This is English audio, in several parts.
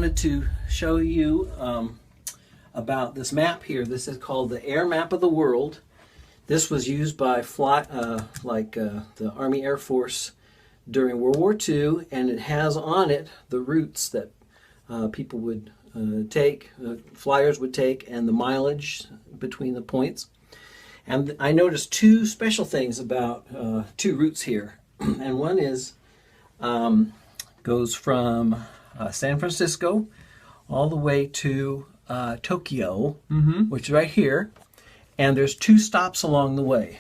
wanted to show you about this map here. This is called the Air Map of the World. This was used by the Army Air Force during World War II, and it has on it the routes that people would take, flyers would take, and the mileage between the points. And I noticed two special things about two routes here. And one is goes from San Francisco all the way to Tokyo, which is right here. And there's two stops along the way.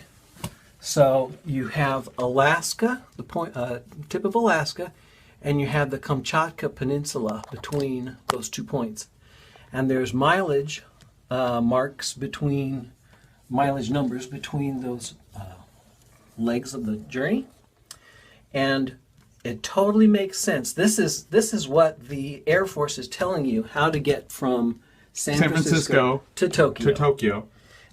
So you have Alaska, the tip of Alaska, and you have the Kamchatka Peninsula between those 2 points. And there's mileage marks between, mileage numbers between those legs of the journey. And it totally makes sense. This is what the Air Force is telling you how to get from San Francisco to Tokyo.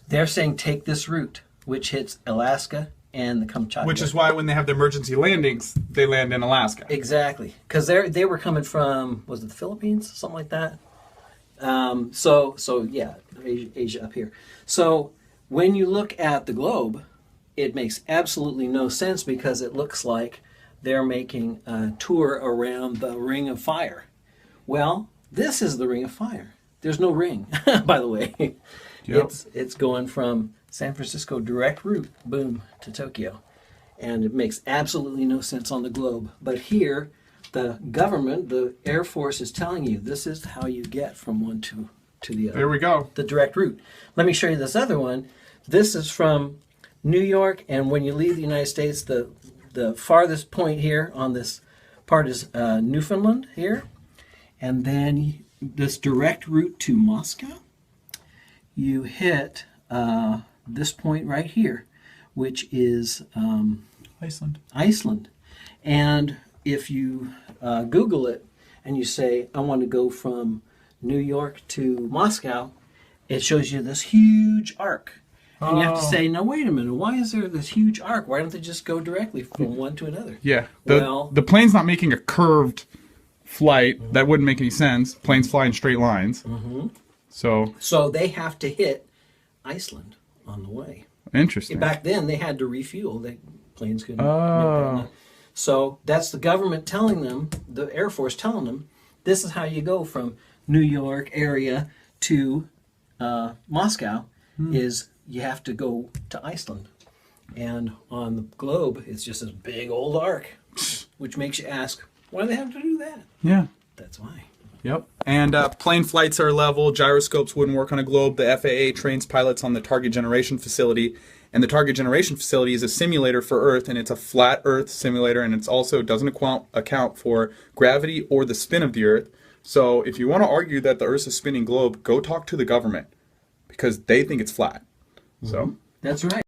They're saying take this route, which hits Alaska and the Kamchatka. Which is why when they have the emergency landings, they land in Alaska. Exactly, because they were coming from, was it the Philippines, something like that? So yeah, Asia up here. So when you look at the globe, it makes absolutely no sense because it looks like they're making a tour around the Ring of Fire. Well, this is the Ring of Fire. There's no ring, by the way. Yep. It's going from San Francisco direct route, boom, to Tokyo. And it makes absolutely no sense on the globe. But here, the government, the Air Force is telling you this is how you get from one to the other. There we go. The direct route. Let me show you this other one. This is from New York, and when you leave the United States, the farthest point here on this part is Newfoundland here. And then this direct route to Moscow, you hit this point right here, which is Iceland. And if you Google it and you say, I want to go from New York to Moscow, it shows you this huge arc. And you have to say, no, wait a minute, why is there this huge arc? Why don't they just go directly from one to another? Yeah, the plane's not making a curved flight. That wouldn't make any sense. Planes fly in straight lines. So they have to hit Iceland on the way. Interesting. Back then, they had to refuel. Planes couldn't. So that's the government telling them, the Air Force telling them, this is how you go from New York area to Moscow, is you have to go to Iceland. And on the globe, it's just this big old arc, which makes you ask, why do they have to do that? Yeah. That's why. Yep. And plane flights are level. Gyroscopes wouldn't work on a globe. The FAA trains pilots on the Target Generation Facility. And the Target Generation Facility is a simulator for Earth, and it's a flat Earth simulator, and it's also doesn't account for gravity or the spin of the Earth. So if you want to argue that the Earth's a spinning globe, go talk to the government because they think it's flat. So that's right.